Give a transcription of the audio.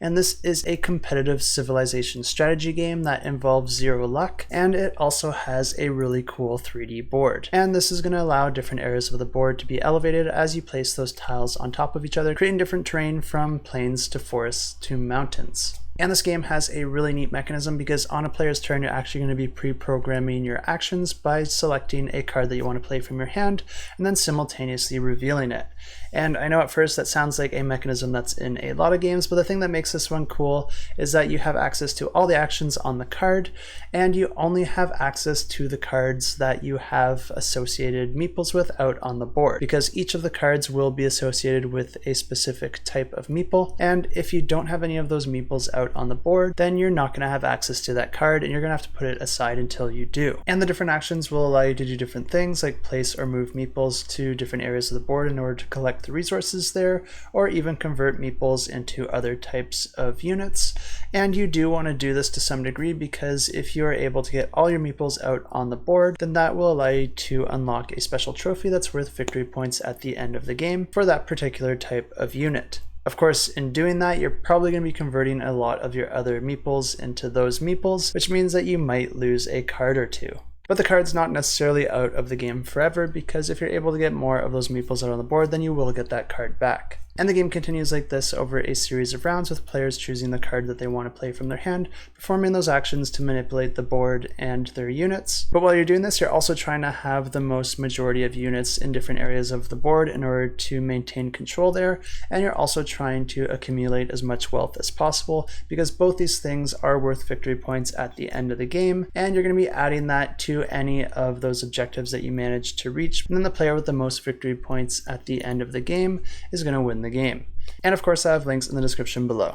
and this is a competitive civilization strategy game that involves zero luck, and it also has a really cool 3D board. And this is going to allow different areas of the board to be elevated as you place those tiles on top of each other, creating different terrain from plains to forests to mountains. And this game has a really neat mechanism because on a player's turn, you're actually going to be pre-programming your actions by selecting a card that you want to play from your hand and then simultaneously revealing it. And I know at first that sounds like a mechanism that's in a lot of games, but the thing that makes this one cool is that you have access to all the actions on the card, and you only have access to the cards that you have associated meeples with out on the board, because each of the cards will be associated with a specific type of meeple, and if you don't have any of those meeples out on the board, then you're not going to have access to that card, and you're going to have to put it aside until you do. And the different actions will allow you to do different things, like place or move meeples to different areas of the board in order to collect the resources there, or even convert meeples into other types of units. And you do want to do this to some degree, because if you are able to get all your meeples out on the board, then that will allow you to unlock a special trophy that's worth victory points at the end of the game for that particular type of unit. Of course, in doing that, you're probably going to be converting a lot of your other meeples into those meeples, which means that you might lose a card or two. But the card's not necessarily out of the game forever, because if you're able to get more of those meeples out on the board, then you will get that card back. And the game continues like this over a series of rounds, with players choosing the card that they want to play from their hand, performing those actions to manipulate the board and their units. But while you're doing this, you're also trying to have the most majority of units in different areas of the board in order to maintain control there, and you're also trying to accumulate as much wealth as possible, because both these things are worth victory points at the end of the game, and you're going to be adding that to any of those objectives that you manage to reach, and then the player with the most victory points at the end of the game is going to win the game. And of course, I have links in the description below.